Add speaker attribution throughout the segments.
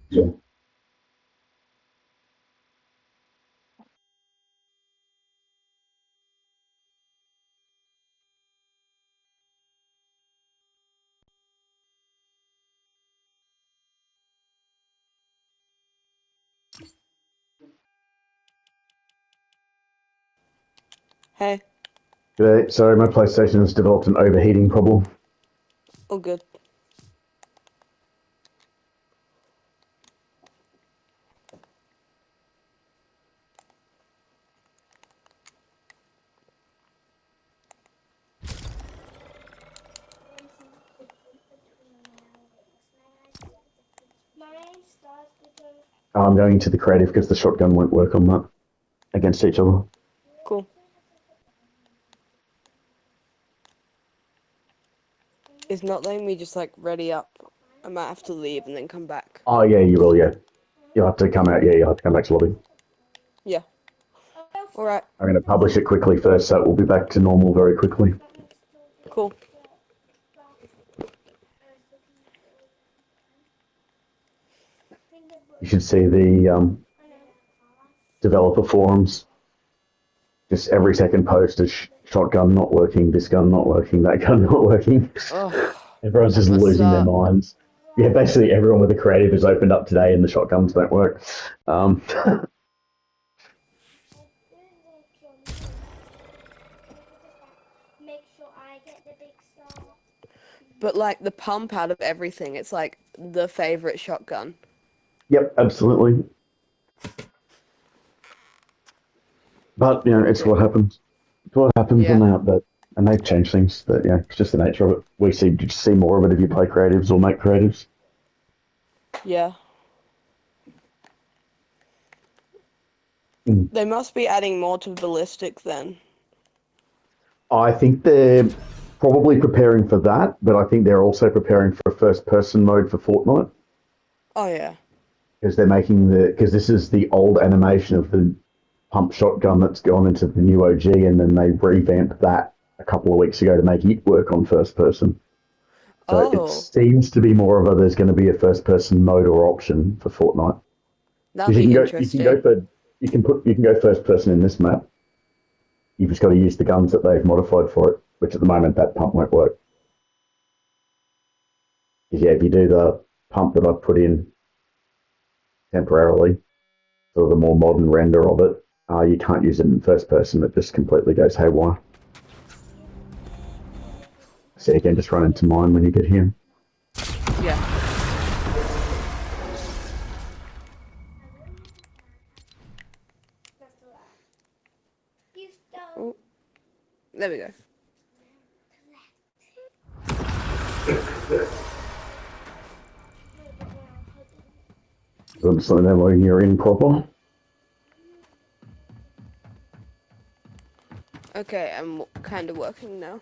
Speaker 1: Yeah.
Speaker 2: Hey,
Speaker 1: G'day. Sorry, my PlayStation has developed an overheating problem.
Speaker 2: all good.
Speaker 1: I'm going to the creative because the shotgun won't work on that against each other.
Speaker 2: Cool. It's not letting me just like ready up. I might have to leave and then come back.
Speaker 1: Oh yeah, you will. Yeah, you'll have to come out. Yeah, you'll have to come back to lobby.
Speaker 2: Yeah. Alright,
Speaker 1: I'm going to publish it quickly first, so it will be back to normal very quickly.
Speaker 2: cool.
Speaker 1: You should see the developer forums. Just every second post is shotgun not working, this gun not working, that gun not working.
Speaker 2: Oh,
Speaker 1: Everyone's
Speaker 2: that
Speaker 1: just
Speaker 2: must
Speaker 1: losing their
Speaker 2: suck.
Speaker 1: minds. Yeah, basically everyone with the creative has opened up today and the shotguns don't work.
Speaker 2: But like the pump out of everything, it's like the favorite shotgun.
Speaker 1: Yep, absolutely. But, it's what happens. It's what happens when
Speaker 2: Yeah.
Speaker 1: they update. And they've changed things, but it's just the nature of it. We see more of it if you play creatives or make creatives.
Speaker 2: Yeah.
Speaker 1: Mm.
Speaker 2: They must be adding more to ballistic then.
Speaker 1: I think they're probably preparing for that, but I think they're also preparing for a first person mode for Fortnite
Speaker 2: Oh yeah.
Speaker 1: because because this is the old animation of the pump shotgun that's gone into the new OG, and then they revamped that a couple of weeks ago to make it work on first person. So it
Speaker 2: Oh,
Speaker 1: seems to be more of a there's going to be a first person mode or option for Fortnite
Speaker 2: that'll
Speaker 1: because
Speaker 2: be
Speaker 1: you can go
Speaker 2: interesting.
Speaker 1: for you can go first person in this map. You've just got to use the guns that they've modified for it, which at the moment that pump won't work. Because if you do the pump that I've put in temporarily, sort of the more modern render of it, you can't use it in first person. It just completely goes haywire. So again, just run into mine when you get here.
Speaker 2: Yeah. Oh, there we go.
Speaker 1: So I'm just letting them know you're in proper.
Speaker 2: Okay, I'm kind of working now.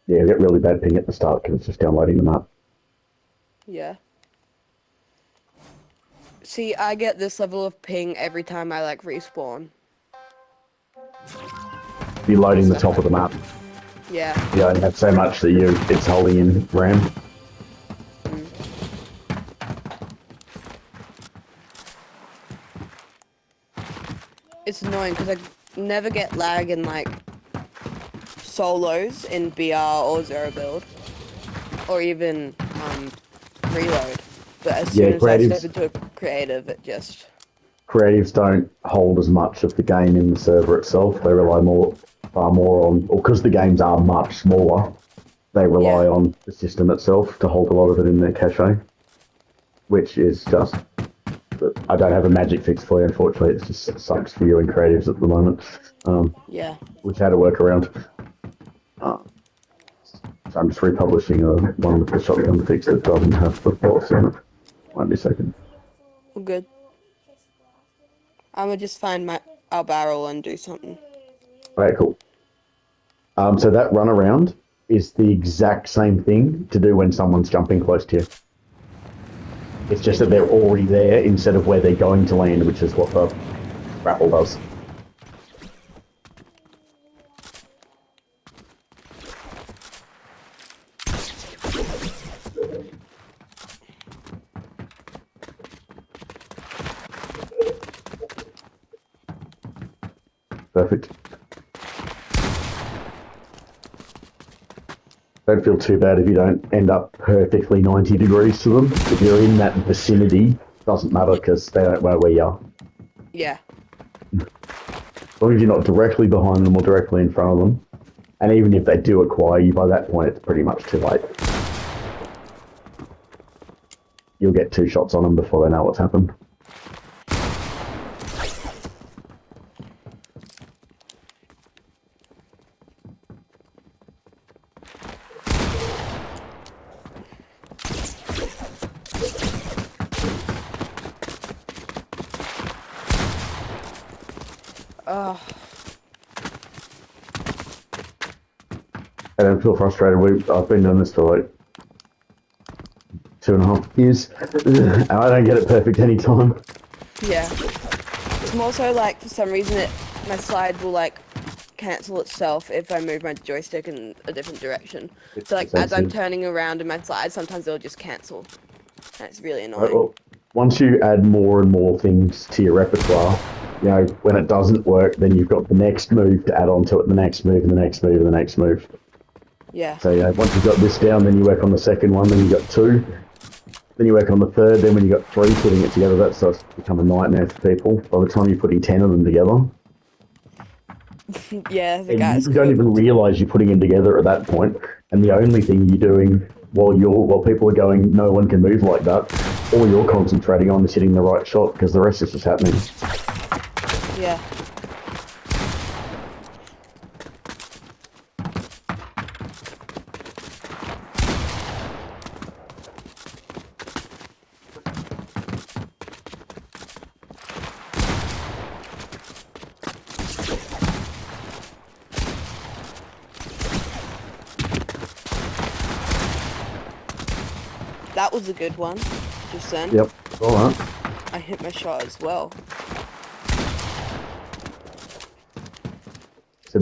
Speaker 1: Yeah, you get really bad ping at the start because it's just downloading the map.
Speaker 2: Yeah. See, I get this level of ping every time I like respawn.
Speaker 1: You're loading the
Speaker 2: Stuff
Speaker 1: top of
Speaker 2: like
Speaker 1: the map.
Speaker 2: yeah.
Speaker 1: You only have so much that it's holding in RAM.
Speaker 2: Mm. It's annoying because I never get lag in like solos in BR or zero build or even reload. But as
Speaker 1: Yeah,
Speaker 2: soon as I step
Speaker 1: creatives
Speaker 2: into a creative, it just
Speaker 1: creatives don't hold as much of the game in the server itself. They rely far more on, or because the games are much smaller, they
Speaker 2: yeah,
Speaker 1: rely on the system itself to hold a lot of it in their cache, which is just. I don't have a magic fix for you, unfortunately. It just sucks for you in creatives at the moment.
Speaker 2: yeah.
Speaker 1: Which had a workaround. Uh, so I'm just republishing one with the shotgun fix that doesn't have the box in it. Won't be a second.
Speaker 2: All good. I'ma just find our barrel and do something.
Speaker 1: Okay, cool. So that runaround is the exact same thing to do when someone's jumping close to you. It's just
Speaker 2: Good
Speaker 1: that
Speaker 2: to
Speaker 1: they're
Speaker 2: know.
Speaker 1: already there instead of where they're going to land, which is what the grapple does. Perfect. Don't feel too bad if you don't end up perfectly 90 degrees to them. If you're in that vicinity, doesn't matter because they don't know where you are.
Speaker 2: Yeah.
Speaker 1: As long as you're not directly behind them or directly in front of them. And even if they do acquire you, by that point, it's pretty much too late. You'll get 2 shots on them before they know what's happened.
Speaker 2: Oh.
Speaker 1: I don't feel frustrated. I've been doing this for like 2.5 years, and I don't get it perfect any time.
Speaker 2: Yeah. It's more so like for some reason my slide will like cancel itself if I move my joystick in a different direction. So like as I'm turning around in my slide, sometimes it'll just cancel. And it's really annoying.
Speaker 1: Right, well, once you add more and more things to your repertoire, you know, when it doesn't work, then you've got the next move to add on to it, the next move, and the next move, and the next move.
Speaker 2: Yeah.
Speaker 1: So, you know, once you've got this down, then you work on the second one, then you got 2, then you work on the third, then when you got 3, putting it together, that starts to become a nightmare for people. By the time you're putting 10 of them together,
Speaker 2: Yeah, the
Speaker 1: and
Speaker 2: guy's
Speaker 1: you don't even realise you're putting them together at that point, and the only thing you're doing while people are going, no one can move like that, all you're concentrating on is hitting the right shot, because the rest is just happening.
Speaker 2: Yeah. That was a good one, just then.
Speaker 1: Yep, alright.
Speaker 2: I hit my shot as well.
Speaker 1: So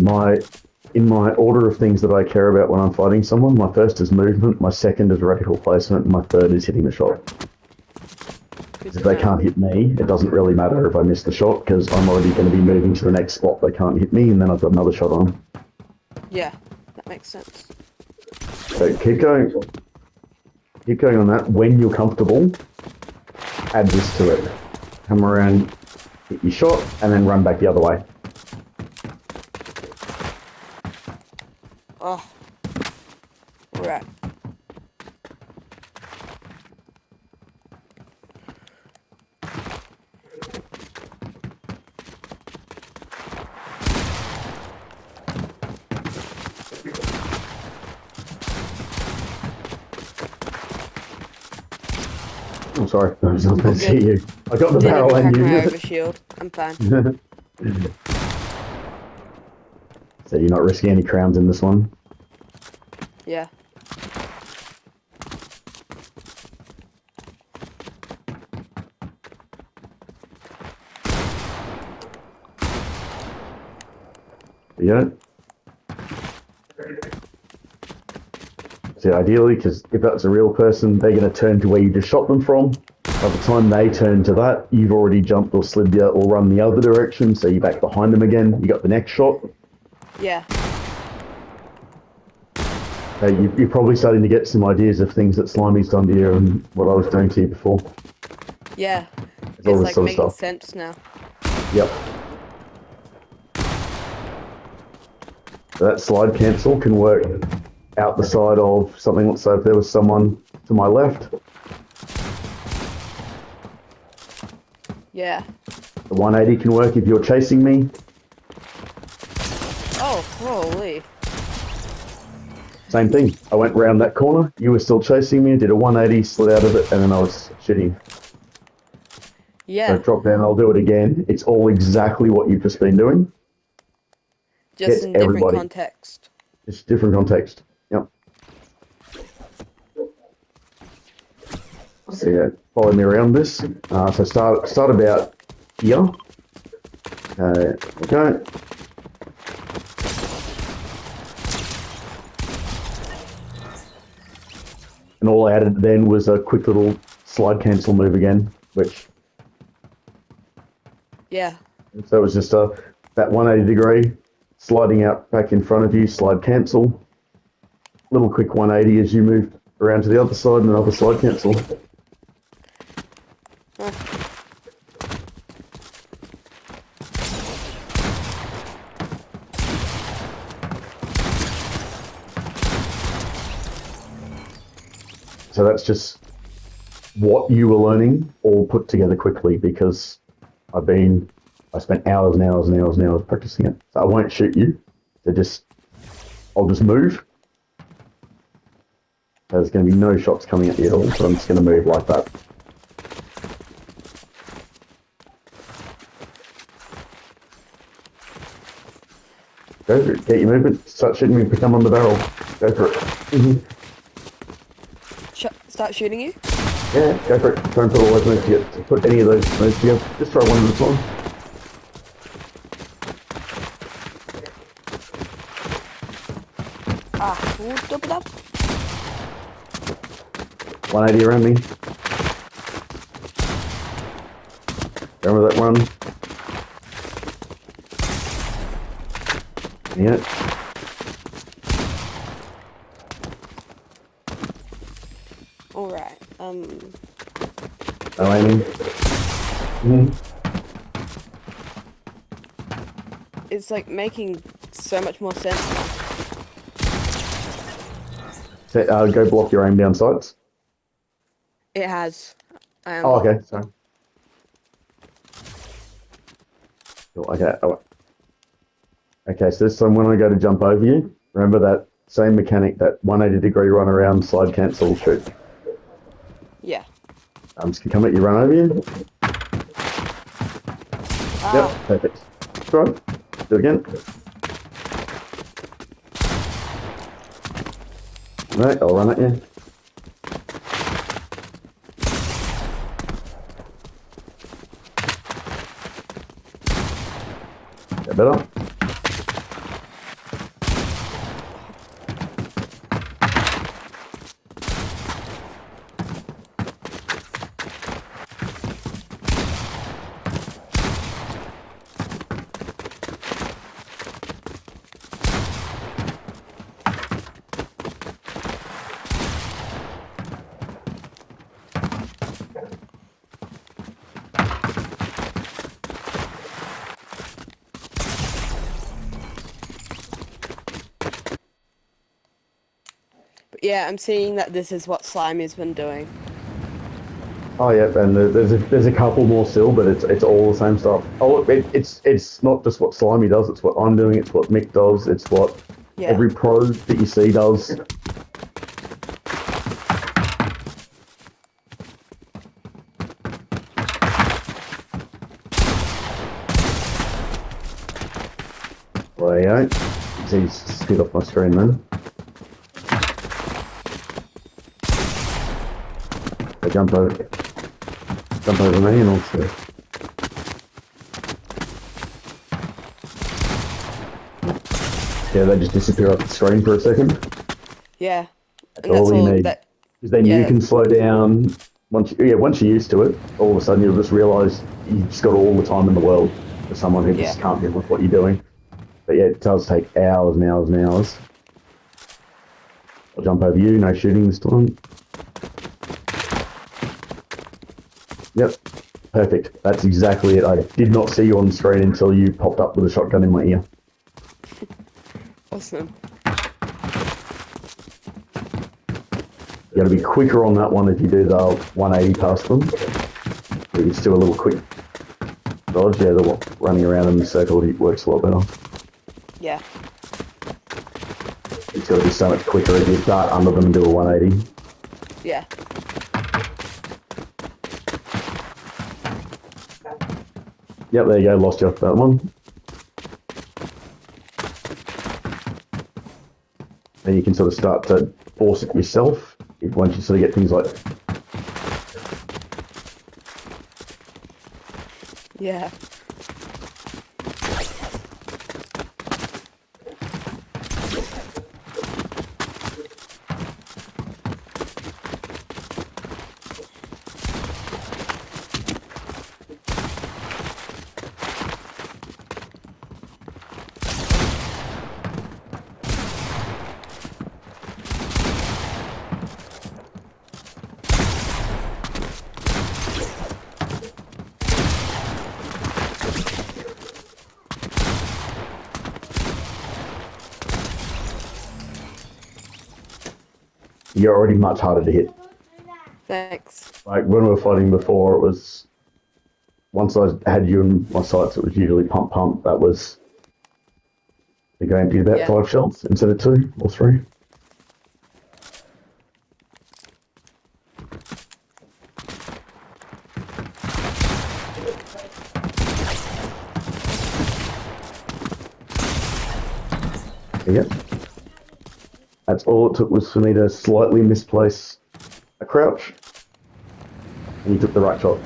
Speaker 1: in my order of things that I care about when I'm fighting someone, my first is movement, my second is reticle placement, and my third is hitting the shot. If they can't hit me, it doesn't really matter if I miss the shot, because I'm already going to be moving to the next spot. They can't hit me, and then I've got another shot on them.
Speaker 2: Yeah, that makes sense.
Speaker 1: So keep going on that. When you're comfortable, add this to it. Come around, hit your shot, and then run back the other way.
Speaker 2: Oh. Alright.
Speaker 1: I'm sorry, I was not going to see you. I got the barrel and you.
Speaker 2: My overshield. I'm fine.
Speaker 1: So you're not risking any crowns in this one?
Speaker 2: Yeah.
Speaker 1: Yeah. So ideally, because if that's a real person, they're going to turn to where you just shot them from. By the time they turn to that, you've already jumped or slid the, or run the other direction, so you're back behind them again. You got the next shot.
Speaker 2: Yeah.
Speaker 1: You're probably starting to get some ideas of things that Slimy's done to you and what I was doing to you before.
Speaker 2: Yeah.
Speaker 1: It's all this
Speaker 2: like
Speaker 1: sort of
Speaker 2: making
Speaker 1: stuff.
Speaker 2: sense now.
Speaker 1: Yep. So that slide cancel can work out the side of something. Let's say if there was someone to my left,
Speaker 2: Yeah.
Speaker 1: the 180 can work if you're chasing me.
Speaker 2: Oh, holy.
Speaker 1: Same thing. I went round that corner, you were still chasing me, did a 180, slid out of it, and then I was shooting.
Speaker 2: Yeah.
Speaker 1: So drop down, I'll do it again. It's all exactly what you've just been doing.
Speaker 2: Just in different context.
Speaker 1: It's different context. Yep. So yeah, follow me around this. So start about here. Okay. And all I added then was a quick little slide cancel move again, which...
Speaker 2: Yeah.
Speaker 1: So it was just a that 180 degree, sliding out back in front of you, slide cancel. Little quick 180 as you move around to the other side and another slide cancel. So that's just what you were learning all put together quickly because I spent hours and hours and hours and hours practicing it. So I won't shoot you. I'll just move. There's going to be no shots coming at you at all, so I'm just going to move like that. Go for it. Get your movement. Start shooting me. Become on the barrel. Go for it.
Speaker 2: Start shooting you?
Speaker 1: Yeah, go for it. Try and put all those moves together. Put any of those moves together. Just try one at a time.
Speaker 2: Double it up.
Speaker 1: 180 around me. Remember that run? Yeah.
Speaker 2: Alright,
Speaker 1: No aiming.
Speaker 2: It's like making so much more sense now.
Speaker 1: So, go block your aim down sights.
Speaker 2: It has.
Speaker 1: Oh, okay. Sorry. Cool, okay. Oh. Okay, so this time when I go to jump over you, remember that same mechanic, that 180 degree run around, slide cancel, shoot.
Speaker 2: Yeah.
Speaker 1: I'm just going to come at you, run over you. Yep, perfect. Right. Do it again. Right, I'll run at you. Get better.
Speaker 2: But yeah, I'm seeing that this is what Slimy's been doing.
Speaker 1: Oh yeah, and there's a couple more still, but it's all the same stuff. Oh, it's not just what Slimy does. It's what I'm doing. It's what Mick does. It's what every pro that you see does. Well, there you go. He's spit off my screen then. So jump over me and also. Yeah, they just disappear off the screen for a second.
Speaker 2: Yeah.
Speaker 1: That's all you need. Because then you can slow down. Once you're used to it, all of a sudden you'll just realise you've just got all the time in the world for someone who just can't deal with what you're doing. But yeah, it does take hours and hours and hours. I'll jump over you, no shooting this time. Yep, perfect. That's exactly it. I did not see you on the screen until you popped up with a shotgun in my ear.
Speaker 2: Awesome.
Speaker 1: You got to be quicker on that one if you do the 180 past them. You can just do a little quick dodge. Yeah, the running around in the circle works a lot better.
Speaker 2: Yeah.
Speaker 1: It's got to be so much quicker if you start under them and do a 180.
Speaker 2: Yeah.
Speaker 1: Yep, there you go. Lost you off that one. Then you can sort of start to force it yourself once you sort of get things like.
Speaker 2: Yeah.
Speaker 1: You're already much harder to hit.
Speaker 2: Thanks.
Speaker 1: Like when we were fighting before, it was once I had you in my sights, it was usually pump pump. That was I think I emptied about 5 shells instead of 2 or 3. Yep. That's all it took was for me to slightly misplace a crouch, and you took the right shot.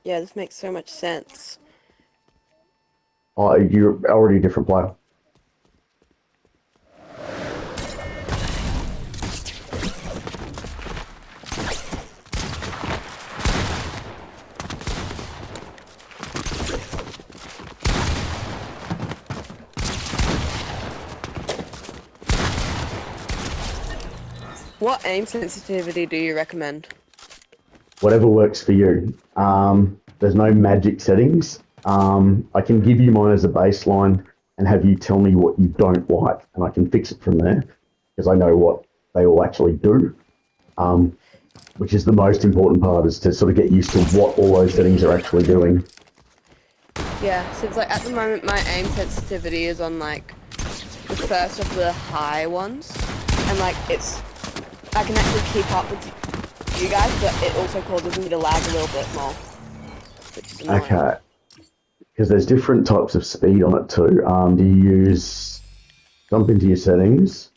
Speaker 2: Yeah, this makes so much sense.
Speaker 1: Oh, you're already a different player.
Speaker 2: What aim sensitivity do you recommend?
Speaker 1: Whatever works for you. There's no magic settings. I can give you mine as a baseline and have you tell me what you don't like, and I can fix it from there because I know what they all actually do. Which is the most important part, is to sort of get used to what all those settings are actually doing.
Speaker 2: Yeah, since like at the moment my aim sensitivity is on like the first of the high ones, and like I can actually keep up with you guys, but it also causes me to lag a little bit more, which is annoying.
Speaker 1: Okay, because there's different types of speed on it too. Do you jump into your settings?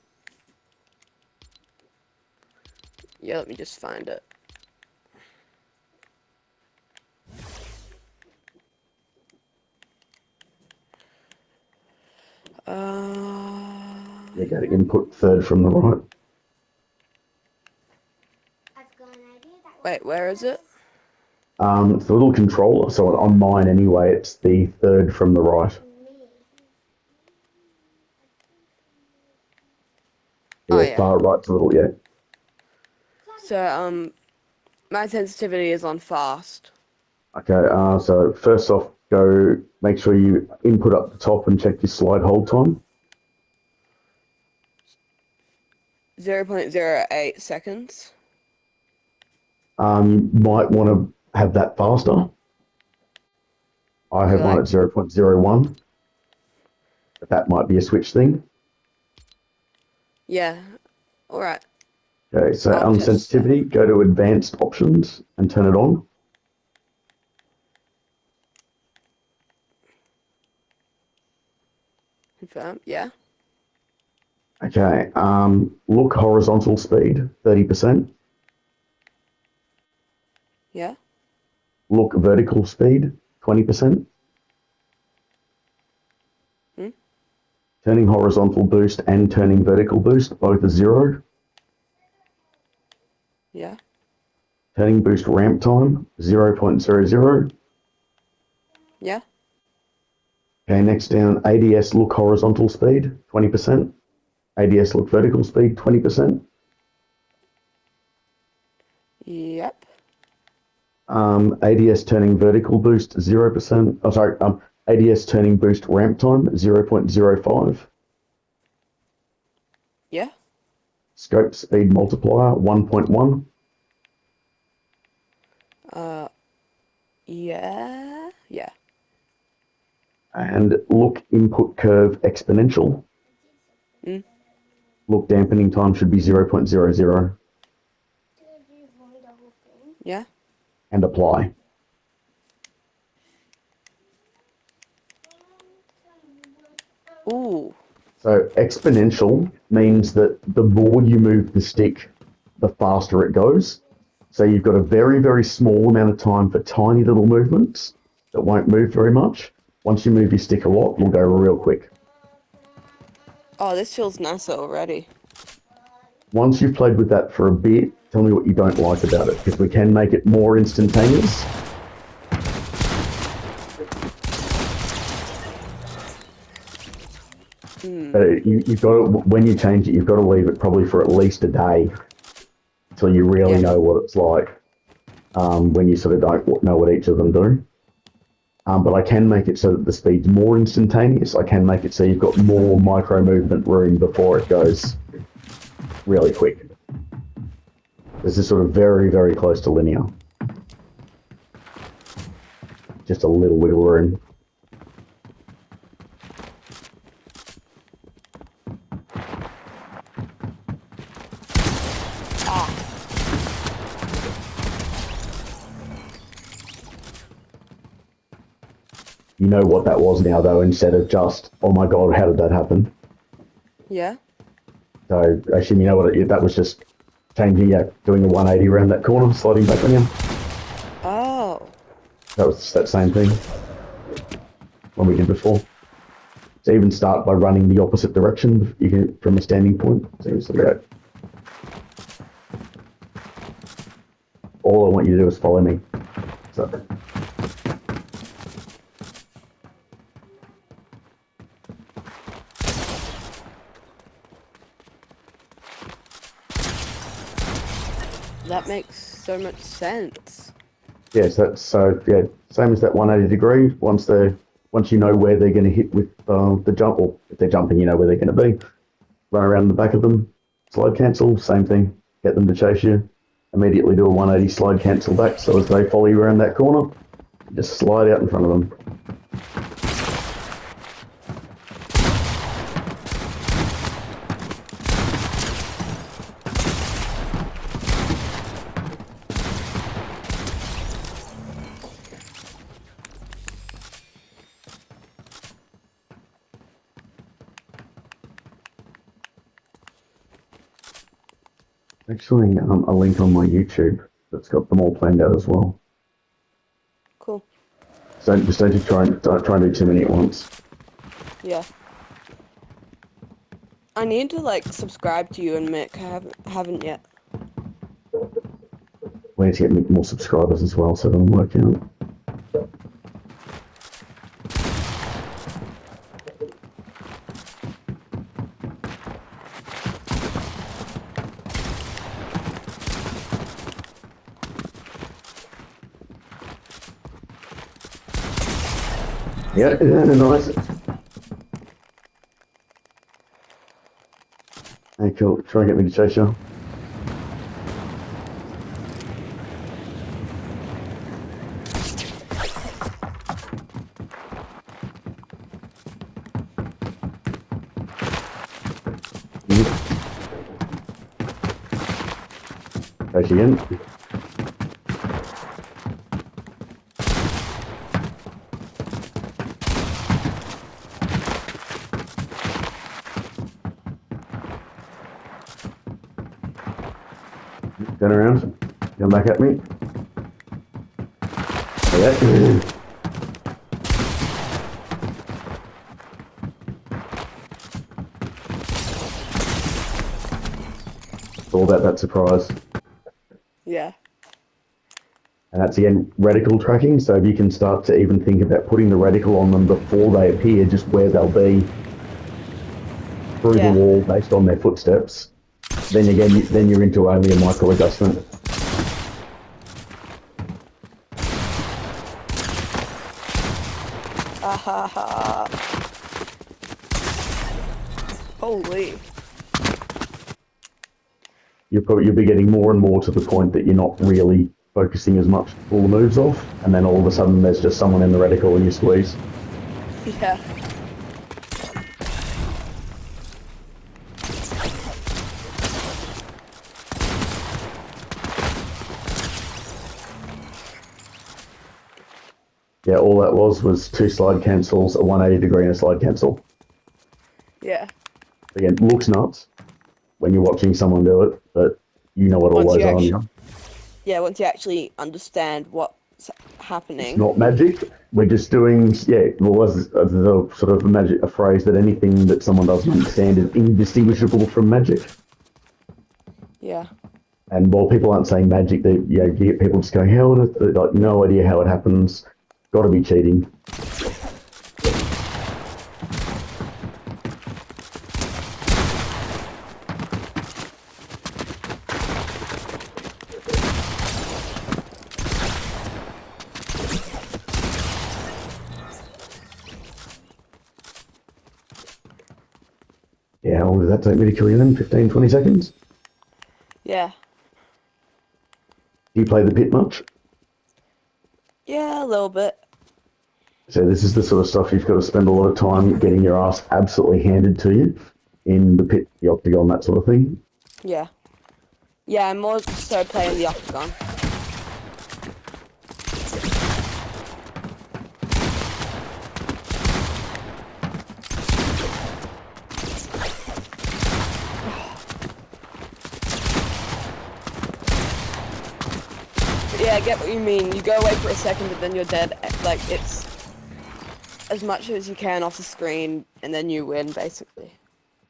Speaker 2: Yeah, let me just find it.
Speaker 1: You go to input third from the right.
Speaker 2: Wait, where is it?
Speaker 1: It's the little controller. So on mine anyway, it's the third from the right.
Speaker 2: Oh,
Speaker 1: Yeah,
Speaker 2: yeah.
Speaker 1: far right's a little, yeah.
Speaker 2: So, my sensitivity is on fast.
Speaker 1: Okay, so first off, go make sure you input up the top and check your slide hold time.
Speaker 2: 0.08 seconds.
Speaker 1: You might want to have that faster. I have mine at 0.01, but that might be a switch thing.
Speaker 2: Yeah, alright.
Speaker 1: Okay, so
Speaker 2: I'll
Speaker 1: on
Speaker 2: test that.
Speaker 1: sensitivity, go to advanced options and turn it on.
Speaker 2: Confirm, yeah.
Speaker 1: Okay, look horizontal speed, 30%.
Speaker 2: Yeah.
Speaker 1: Look vertical speed, 20%.
Speaker 2: Hmm?
Speaker 1: Turning horizontal boost and turning vertical boost, both are 0.
Speaker 2: Yeah.
Speaker 1: Turning boost ramp time, 0.00.
Speaker 2: Yeah.
Speaker 1: Okay, next down, ADS look horizontal speed, 20%. ADS look vertical speed, 20%.
Speaker 2: Yep.
Speaker 1: ADS turning vertical boost, 0%. Oh, sorry, ADS turning boost ramp time, 0.05.
Speaker 2: Yeah.
Speaker 1: Scope speed multiplier, 1.1.
Speaker 2: Yeah. Yeah.
Speaker 1: And look input curve exponential.
Speaker 2: Mm.
Speaker 1: Look dampening time should be 0.00.
Speaker 2: Yeah.
Speaker 1: And apply.
Speaker 2: Ooh.
Speaker 1: So exponential means that the more you move the stick, the faster it goes. So you've got a very, very small amount of time for tiny little movements that won't move very much. Once you move your stick a lot, it'll go real quick.
Speaker 2: Oh, this feels nicer already.
Speaker 1: Once you've played with that for a bit, tell me what you don't like about it, because we can make it more instantaneous. you've got to, when you change it, you've got to leave it probably for at least a day till you really know what it's like. When you sort of don't know what each of them do. But I can make it so that the speed's more instantaneous. I can make it so you've got more micro movement room before it goes really quick. This is sort of very, very close to linear. Just a little wiggle room. You know what that was now, though, instead of just, oh my god, how did that happen?
Speaker 2: Yeah.
Speaker 1: So, actually, you know what, that was just changing, doing a 180 around that corner, sliding back on you.
Speaker 2: Oh.
Speaker 1: That was that same thing when we did before. So even start by running the opposite direction you can, from a standing point. So you sort of go. All I want you to do is follow me. So.
Speaker 2: That makes so much sense.
Speaker 1: Yes, that's so same as that 180 degree. Once you know where they're going to hit with the jump, or if they're jumping, you know where they're going to be. Run around the back of them, slide cancel, same thing. Get them to chase you. Immediately do a 180 slide cancel back, so as they follow you around that corner, just slide out in front of them. Actually, a link on my YouTube that's got them all planned out as well.
Speaker 2: Cool.
Speaker 1: So just don't try and do too many at once.
Speaker 2: Yeah. I need to like subscribe to you and Mick. I haven't yet.
Speaker 1: We need to get more subscribers as well, so it'll work out. Yeah, nice. Hey, cool. Try and get me to chase you. Chase you again. Turn around. Come back at me. Yeah. It's all about that surprise.
Speaker 2: Yeah.
Speaker 1: And that's again reticle tracking. So if you can start to even think about putting the reticle on them before they appear, just where they'll be through the wall based on their footsteps. Then again, then you're into only a micro adjustment.
Speaker 2: Ahaha. Holy.
Speaker 1: You'll be getting more and more to the point that you're not really focusing as much to pull the moves off, and then all of a sudden there's just someone in the reticle and you squeeze.
Speaker 2: Yeah.
Speaker 1: Yeah, all that was 2 slide cancels, a 180 degree and a slide cancel.
Speaker 2: Yeah.
Speaker 1: Again, looks nuts when you're watching someone do it, but you know what all those are.
Speaker 2: Yeah, once you actually understand what's happening.
Speaker 1: It's not magic. We're just doing, well, there's a sort of a phrase that anything that someone doesn't understand is indistinguishable from magic.
Speaker 2: Yeah.
Speaker 1: And while people aren't saying magic, you get people just going, how would it, like, no idea how it happens. Got to be cheating. long did that take me to kill you then? 15, 20 seconds?
Speaker 2: Yeah.
Speaker 1: Do you play the pit much?
Speaker 2: Yeah, a little bit.
Speaker 1: So this is the sort of stuff you've got to spend a lot of time getting your ass absolutely handed to you in the pit, the octagon, that sort of thing.
Speaker 2: Yeah. Yeah, I'm more so playing the octagon. Yeah, I get what you mean. You go away for a second, but then you're dead. Like, it's as much as you can off the screen, and then you win, basically.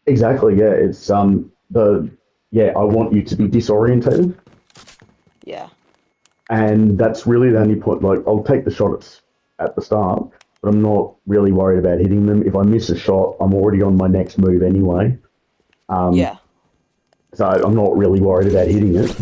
Speaker 1: Exactly, yeah. It's I want you to be disorientated,
Speaker 2: Yeah.
Speaker 1: and that's really the only point. Like, I'll take the shot at the start, but I'm not really worried about hitting them. If I miss a shot, I'm already on my next move anyway.
Speaker 2: Yeah.
Speaker 1: So I'm not really worried about hitting it.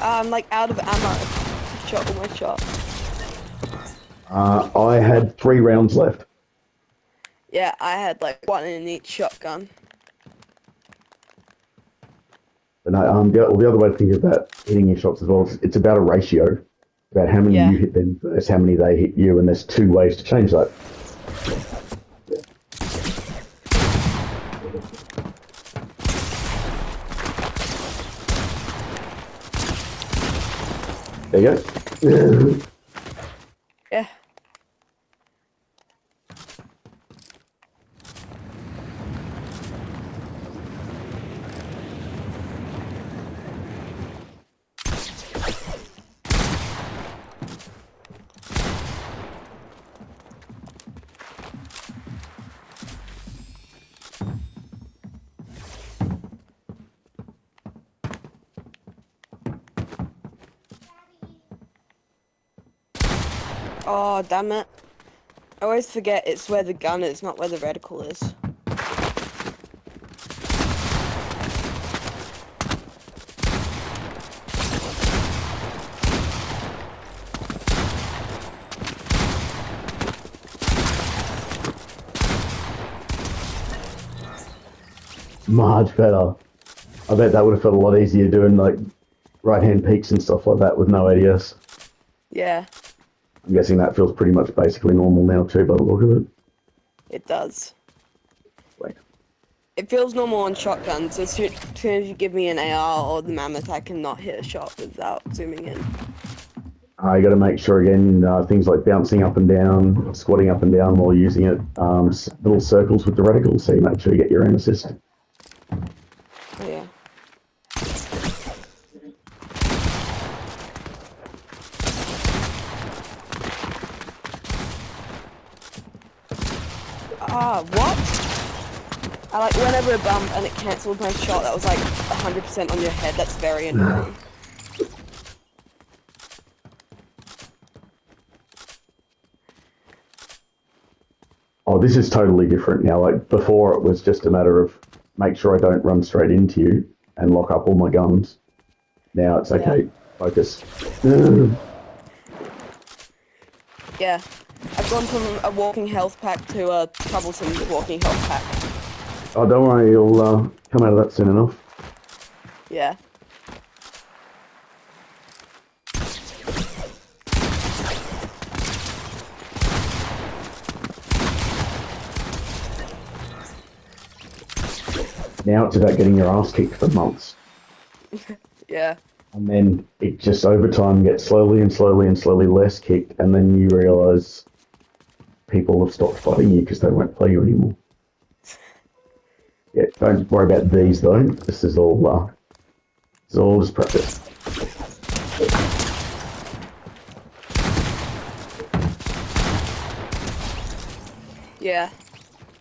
Speaker 2: I'm like out of ammo. Shot all my shot.
Speaker 1: I had 3 rounds left.
Speaker 2: Yeah, I had like one in each shotgun.
Speaker 1: And the other way to think about hitting your shots as well is it's about a ratio, about how many
Speaker 2: Yeah.
Speaker 1: you hit them versus how many they hit you, and there's 2 ways to change that. There you go.
Speaker 2: Yeah. Oh, damn it. I always forget it's where the gun is, not where the reticle is.
Speaker 1: Much better. I bet that would have felt a lot easier doing like right-hand peaks and stuff like that with no ADS.
Speaker 2: Yeah,
Speaker 1: I'm guessing that feels pretty much basically normal now too by the look of it.
Speaker 2: it does.
Speaker 1: Wait.
Speaker 2: It feels normal on shotguns. As soon as you give me an AR or the mammoth, I cannot hit a shot without zooming in.
Speaker 1: You got to make sure again, things like bouncing up and down, squatting up and down while using it, little circles with the reticle, so you make sure you get your aim assist.
Speaker 2: Oh, yeah. Ah, what? I like went over a bump and it cancelled my shot. That was like 100% on your head. That's very annoying.
Speaker 1: Oh, this is totally different now. Like before, it was just a matter of make sure I don't run straight into you and lock up all my guns. Now it's okay, focus.
Speaker 2: Yeah. I've gone from a walking health pack to a troublesome walking health pack.
Speaker 1: Oh, don't worry, you'll come out of that soon enough.
Speaker 2: Yeah.
Speaker 1: Now it's about getting your ass kicked for months.
Speaker 2: Yeah.
Speaker 1: And then it just over time gets slowly and slowly and slowly less kicked, and then you realise people have stopped fighting you because they won't play you anymore. Yeah, don't worry about these though. This is all just practice.
Speaker 2: Yeah.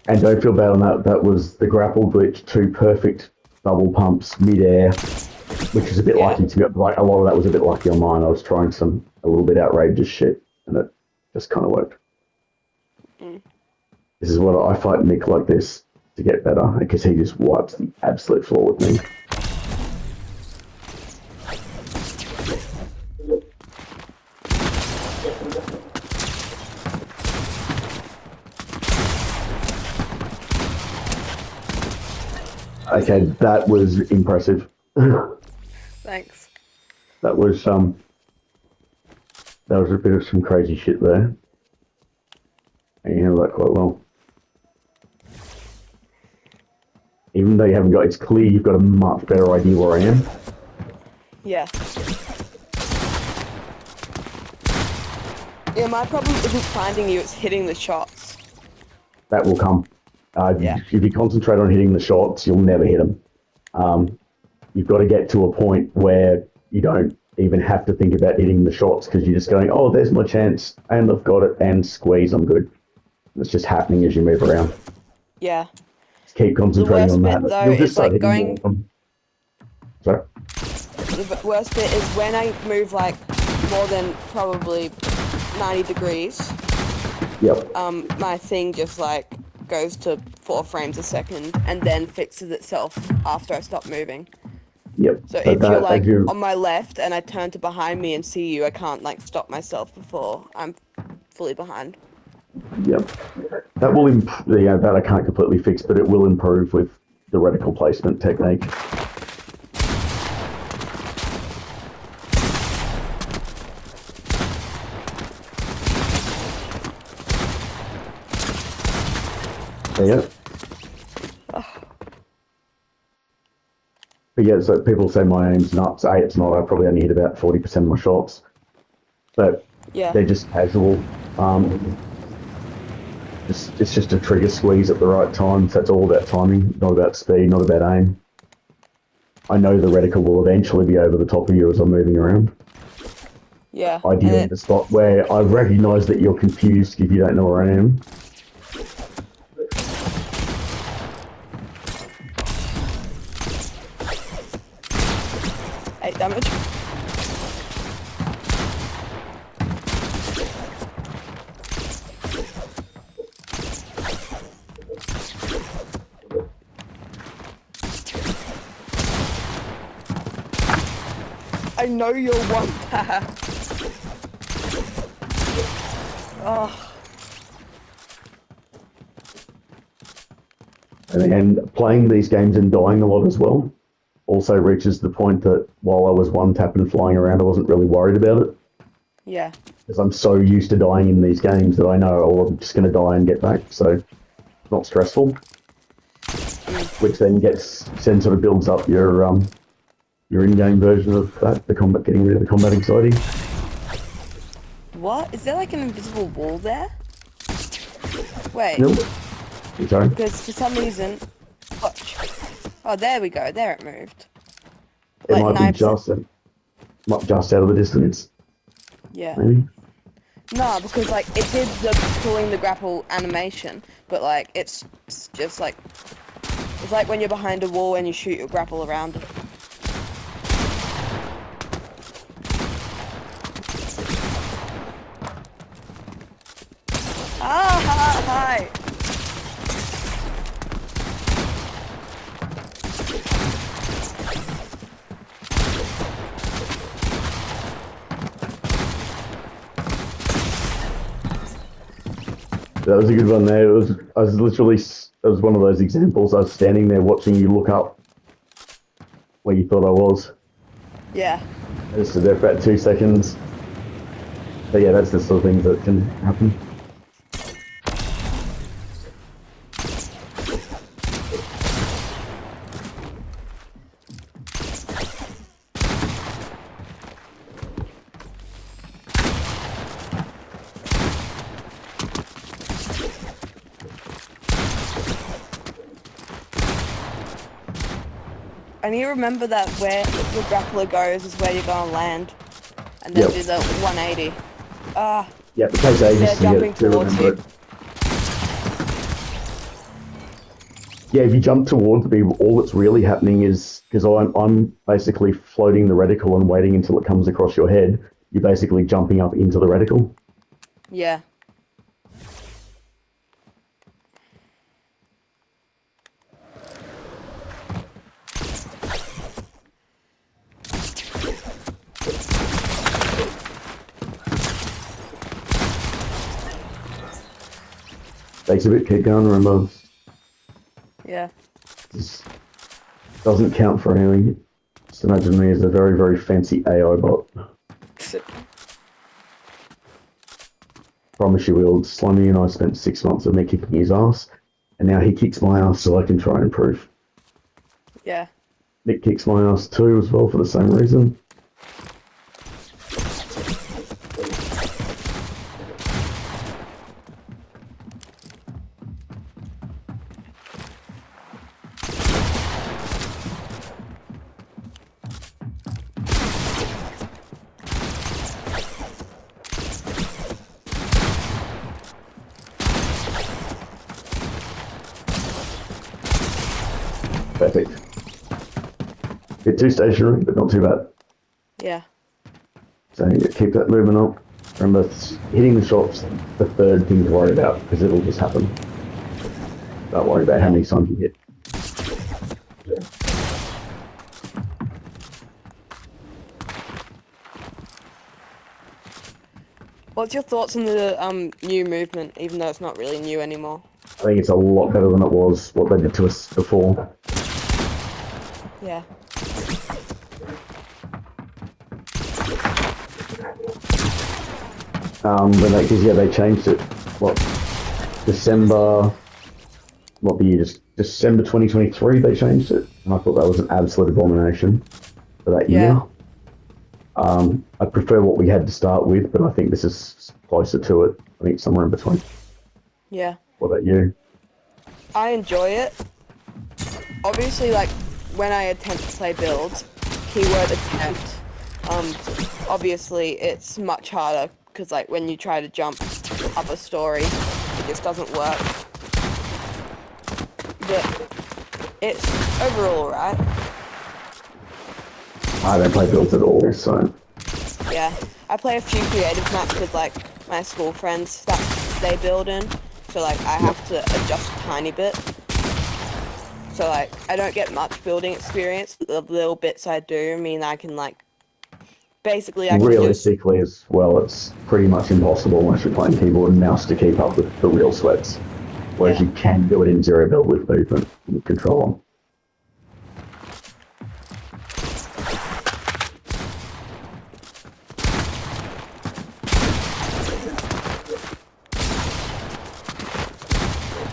Speaker 1: And don't feel bad on that. That was the grapple glitch, 2 perfect double pumps mid-air, which is a bit lucky to get. Like a lot of that was a bit lucky on mine. I was trying a little bit outrageous shit, and it just kind of worked.
Speaker 2: Mm.
Speaker 1: This is what I fight Nick like this to get better, because he just wipes the absolute floor with me. Okay, that was impressive.
Speaker 2: Thanks.
Speaker 1: That was that was a bit of some crazy shit there. And you handled that quite well. Even though you haven't got, it's clear you've got a much better idea where I am.
Speaker 2: Yeah. Yeah, my problem isn't finding you, it's hitting the shots.
Speaker 1: That will come.
Speaker 2: Yeah.
Speaker 1: If you concentrate on hitting the shots, you'll never hit them. You've got to get to a point where you don't even have to think about hitting the shots, because you're just going, oh, there's my chance, and I've got it, and squeeze, I'm good. It's just happening as you move around.
Speaker 2: Yeah.
Speaker 1: Just keep
Speaker 2: The
Speaker 1: concentrating
Speaker 2: worst
Speaker 1: on
Speaker 2: bit
Speaker 1: that.
Speaker 2: though
Speaker 1: You'll just
Speaker 2: is
Speaker 1: start
Speaker 2: like
Speaker 1: hitting more
Speaker 2: going.
Speaker 1: of them. Sorry?
Speaker 2: The worst bit is when I move like more than probably 90 degrees.
Speaker 1: Yep.
Speaker 2: My thing just like goes to 4 frames a second and then fixes itself after I stop moving.
Speaker 1: Yep.
Speaker 2: So
Speaker 1: But
Speaker 2: if you're
Speaker 1: that,
Speaker 2: like
Speaker 1: as you,
Speaker 2: on my left and I turn to behind me and see you, I can't like stop myself before I'm fully behind.
Speaker 1: yep. That will improve. Yeah, that I can't completely fix, but it will improve with the reticle placement technique. Yeah. But yeah, so people say my aim's nuts. A, it's not. I probably only hit about 40% of my shots. But
Speaker 2: Yeah.
Speaker 1: they're just casual. It's just a trigger squeeze at the right time. So it's all about timing, not about speed, not about aim. I know the reticle will eventually be over the top of you as I'm moving around.
Speaker 2: Yeah.
Speaker 1: Ideally in a spot where I recognise that you're confused if you don't know where I am.
Speaker 2: 8 damage. I know you're one tap. Oh.
Speaker 1: And playing these games and dying a lot as well also reaches the point that while I was one tap and flying around, I wasn't really worried about it.
Speaker 2: Yeah.
Speaker 1: Because I'm so used to dying in these games that I know, oh, I'm just going to die and get back. So it's not stressful. Which then sort of builds up your in-game version of that, the combat, getting rid of the combat anxiety.
Speaker 2: What? Is there like an invisible wall there? Wait.
Speaker 1: Nope. I'm sorry.
Speaker 2: Because for some reason, watch. Oh, there we go. There it moved.
Speaker 1: It
Speaker 2: Like
Speaker 1: might be
Speaker 2: 9%.
Speaker 1: just out of the distance.
Speaker 2: Yeah.
Speaker 1: Maybe.
Speaker 2: No, because like it did the pulling the grapple animation, but like it's just like it's like when you're behind a wall and you shoot your grapple around it. Ah, hi.
Speaker 1: That was a good one there. I was literally, it was one of those examples. I was standing there watching you look up where you thought I was.
Speaker 2: Yeah.
Speaker 1: I just stood there for about 2 seconds. But yeah, that's the sort of things that can happen.
Speaker 2: And you remember that where your grappler goes is where you're gonna land, and then do the 180. Ah.
Speaker 1: Yeah, it takes ages
Speaker 2: jumping
Speaker 1: to
Speaker 2: towards
Speaker 1: remember
Speaker 2: you.
Speaker 1: it. Yeah, if you jump towards me, all that's really happening is, because I'm basically floating the reticle and waiting until it comes across your head, you're basically jumping up into the reticle.
Speaker 2: Yeah.
Speaker 1: Takes a bit, keep going, remember.
Speaker 2: Yeah.
Speaker 1: This doesn't count for anything. Just imagine me as a very, very fancy AI bot. Promise you will. Slimy and I spent 6 months of me kicking his ass, and now he kicks my ass so I can try and improve.
Speaker 2: Yeah.
Speaker 1: Nick kicks my ass too as well for the same reason. Perfect. Bit too stationary, but not too bad.
Speaker 2: Yeah.
Speaker 1: So yeah, keep that movement up. Remember, hitting the shots the third thing to worry about, because it'll just happen. Don't worry about how many times you hit.
Speaker 2: What's your thoughts on the new movement, even though it's not really new anymore?
Speaker 1: I think it's a lot better than it was what they did to us before.
Speaker 2: Yeah.
Speaker 1: Because yeah, they changed it. What, December? What the year? Just December 2023. They changed it, and I thought that was an absolute abomination for that
Speaker 2: Yeah.
Speaker 1: year. I prefer what we had to start with, but I think this is closer to it. I think somewhere in between.
Speaker 2: Yeah.
Speaker 1: What about you?
Speaker 2: I enjoy it. Obviously, like, when I attempt to play builds, keyword attempt, obviously it's much harder, because, like, when you try to jump up a story, it just doesn't work. But it's overall alright.
Speaker 1: I don't play builds at all, so...
Speaker 2: Yeah. I play a few creative maps with, like, my school friends that they build in, so, like, I have to adjust a tiny bit. So, like, I don't get much building experience, but the little bits I do mean I can, like, basically I can
Speaker 1: Realistically as well, it's pretty much impossible unless you're playing keyboard and mouse to keep up with the real sweats. Whereas you can do it in zero build with movement and control them.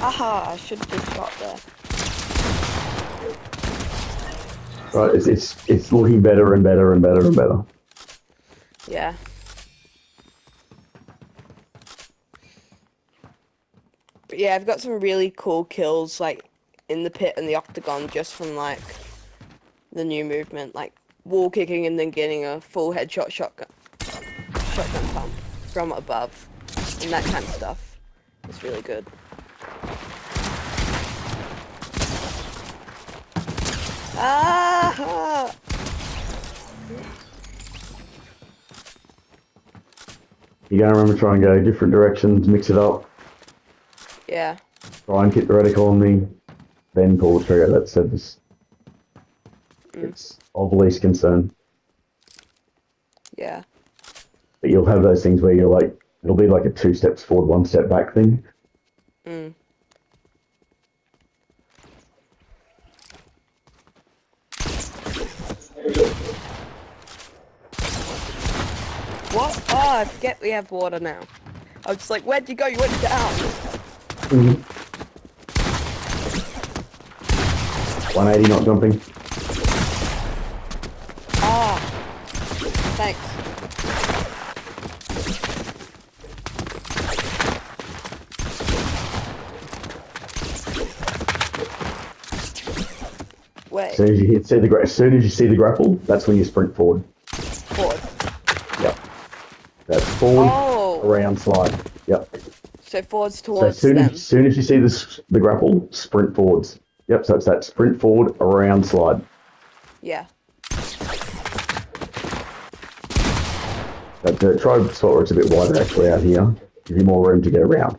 Speaker 2: Aha, I should have just shot there.
Speaker 1: Right, it's looking better and better and better and better.
Speaker 2: Yeah. But yeah, I've got some really cool kills, like, in the pit and the octagon just from, like, the new movement, like, wall kicking and then getting a full headshot shotgun pump from above, and that kind of stuff. It's really good. Ah!
Speaker 1: You gotta remember, try and go different directions, mix it up.
Speaker 2: Yeah.
Speaker 1: Try and keep the reticle on me, then pull the trigger. That's it. It's of least concern.
Speaker 2: Yeah.
Speaker 1: But you'll have those things where you're like, it'll be like a 2 steps forward, 1 step back thing.
Speaker 2: What? Oh, I forget we have water now. I was just like, where'd you go? You went down.
Speaker 1: 180 not jumping.
Speaker 2: Ah. Thanks. Wait.
Speaker 1: As soon as you see the grapple, that's when you sprint forward.
Speaker 2: Forward.
Speaker 1: Yep. That's forward, around, slide. Yep.
Speaker 2: So forwards
Speaker 1: So
Speaker 2: towards
Speaker 1: as soon as you see the grapple, sprint forwards. Yep, so it's that sprint forward, around, slide.
Speaker 2: Yeah.
Speaker 1: But try a spot where it's a bit wider actually out here. Give you more room to get around.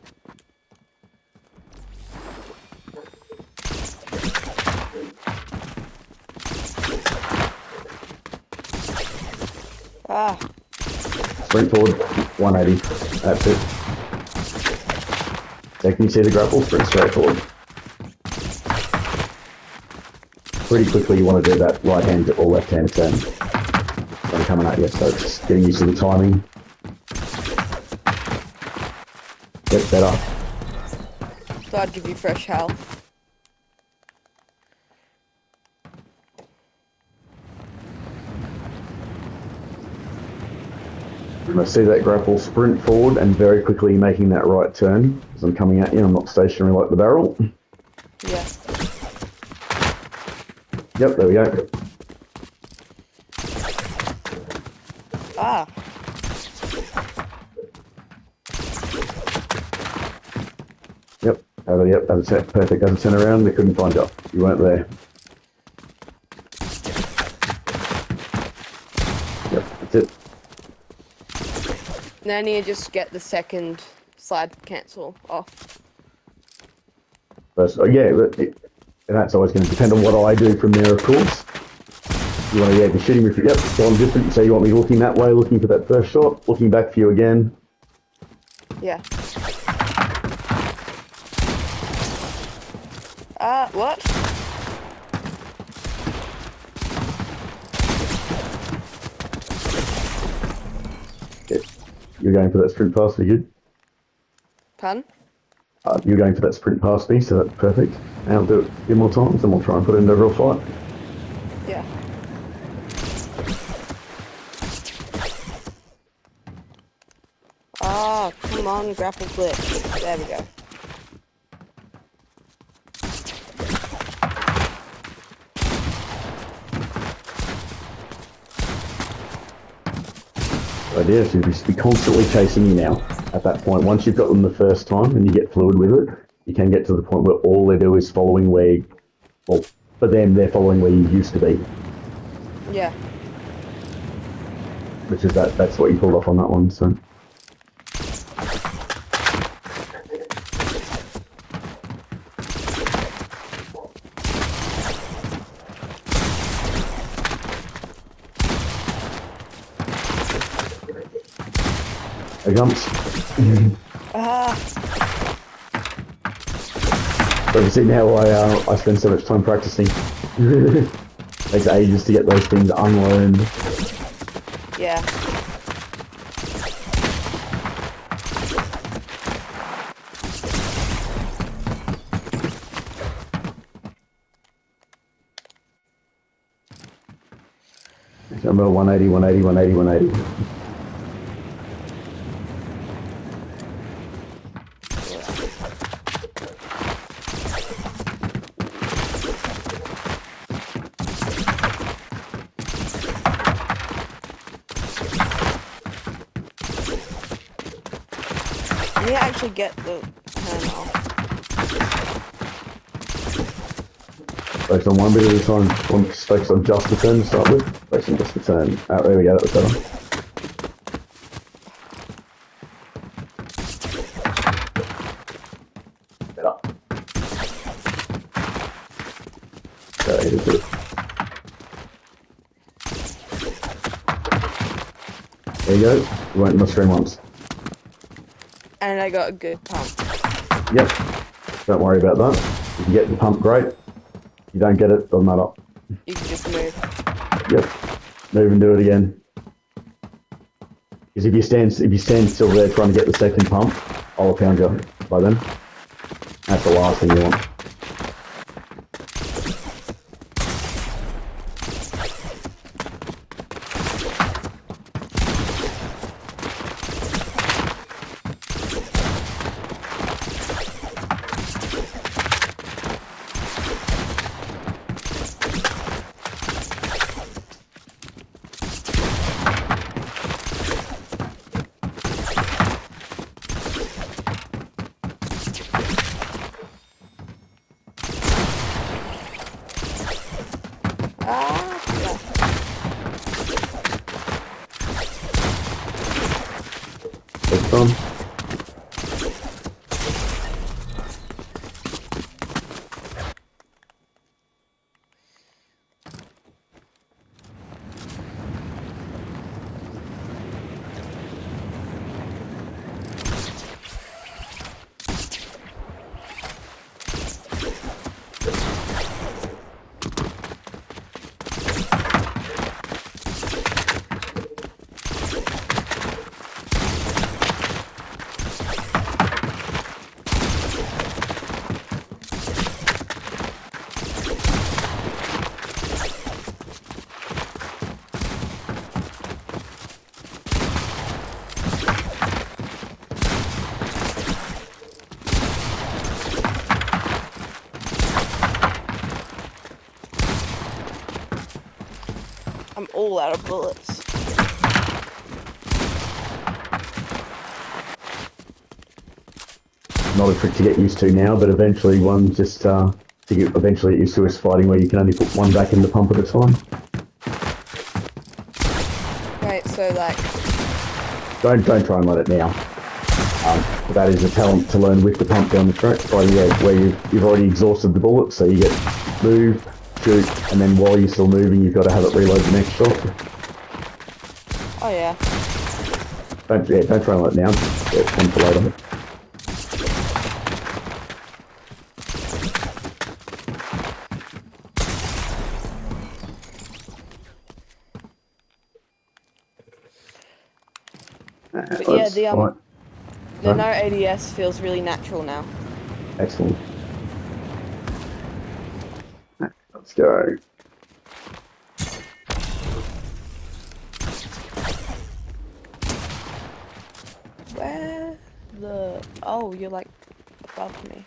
Speaker 2: Ah.
Speaker 1: Sprint forward, 180. That's it. Yeah, can you see the grapple? It's pretty straightforward. Pretty quickly you want to do that right hand or left hand turn. When coming at you, so it's just getting used to the timing. Get better.
Speaker 2: So I'd give you fresh health.
Speaker 1: When I see that grapple, sprint forward and very quickly making that right turn. As I'm coming at you, I'm not stationary like the barrel.
Speaker 2: Yeah.
Speaker 1: Yep, there we go.
Speaker 2: Ah.
Speaker 1: Yep, perfect. As I turn around, they couldn't find you. You weren't there. Yep, that's it.
Speaker 2: Now I need to just get the second slide cancel off.
Speaker 1: First, and that's always going to depend on what I do from there, of course. You want to, be shooting with, yep, go on different. So you want me looking that way, looking for that first shot, looking back for you again.
Speaker 2: Yeah. What?
Speaker 1: Yep. You're going for that sprint past me, good.
Speaker 2: Pardon?
Speaker 1: You're going for that sprint past me, so that's perfect. And I'll do it a few more times, and we'll try and put it into a real fight.
Speaker 2: Yeah. Oh, come on, grapple glitch. There we go.
Speaker 1: The idea is to just be constantly chasing you now. At that point, once you've got them the first time and you get fluid with it, you can get to the point where all they do is following where, well, for them, they're following where you used to be.
Speaker 2: Yeah.
Speaker 1: Which is that's what you pulled off on that one, so. There comes. So you see now I spend so much time practicing. Takes ages to get those things unlearned.
Speaker 2: Yeah.
Speaker 1: Remember 180, 180, 180, 180.
Speaker 2: You need to actually get the turn off.
Speaker 1: Focus on one bit at a time. Focus on just the turn to start with. Focus on just the turn. Oh, there we go, that was better. Better. There you go. You went in the stream once.
Speaker 2: And I got a good pump.
Speaker 1: Yep. Don't worry about that. If you get the pump, great. If you don't get it, doesn't matter.
Speaker 2: You can just move.
Speaker 1: Yep. Move and do it again. Because if you stand still there trying to get the second pump, I'll pound you by then. That's the last thing you want. It's fun.
Speaker 2: I'm all out of bullets.
Speaker 1: Not a trick to get used to now, but eventually one just eventually get used to is fighting where you can only put one back in the pump at a time.
Speaker 2: Right, so like...
Speaker 1: Don't try and let it now. That is a talent to learn with the pump down the track, where you've already exhausted the bullets, so you get move, shoot, and then while you're still moving, you've got to have it reload the next shot.
Speaker 2: Oh yeah.
Speaker 1: Don't try and let it now. Get one for later.
Speaker 2: But yeah, the no ADS feels really natural now.
Speaker 1: Excellent. Let's go.
Speaker 2: Where the... Oh, you're like above me.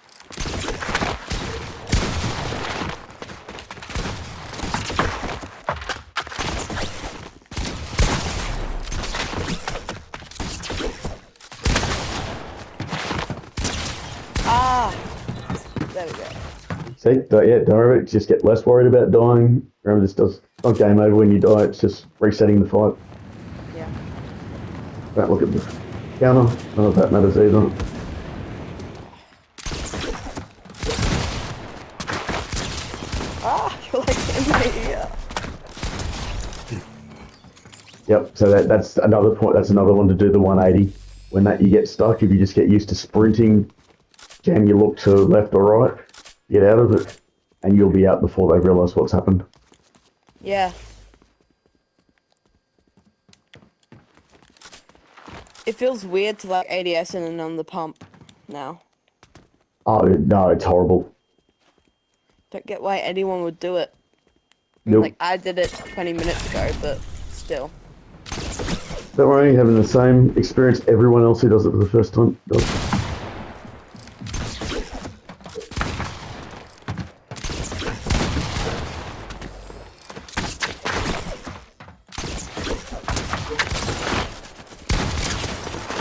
Speaker 2: Ah! There we go.
Speaker 1: See, don't worry about it. Just get less worried about dying. Remember, it's not game over when you die. It's just resetting the fight.
Speaker 2: Yeah.
Speaker 1: Don't look at the counter. None of that matters either.
Speaker 2: Ah! You're like in my ear.
Speaker 1: Yep. So that's another point. That's another one to do the 180. When you get stuck, if you just get used to sprinting, jam your look to left or right, get out of it, and you'll be out before they realise what's happened.
Speaker 2: Yeah. It feels weird to like ADS in and on the pump now.
Speaker 1: Oh no, it's horrible.
Speaker 2: Don't get why anyone would do it. I mean,
Speaker 1: Nope.
Speaker 2: like I did it 20 minutes ago, but still.
Speaker 1: Don't worry, having the same experience everyone else who does it for the first time does.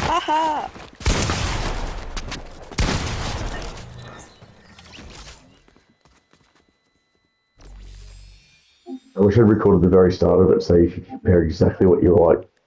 Speaker 2: Haha!
Speaker 1: I wish I'd recorded the very start of it so you could compare exactly what you like.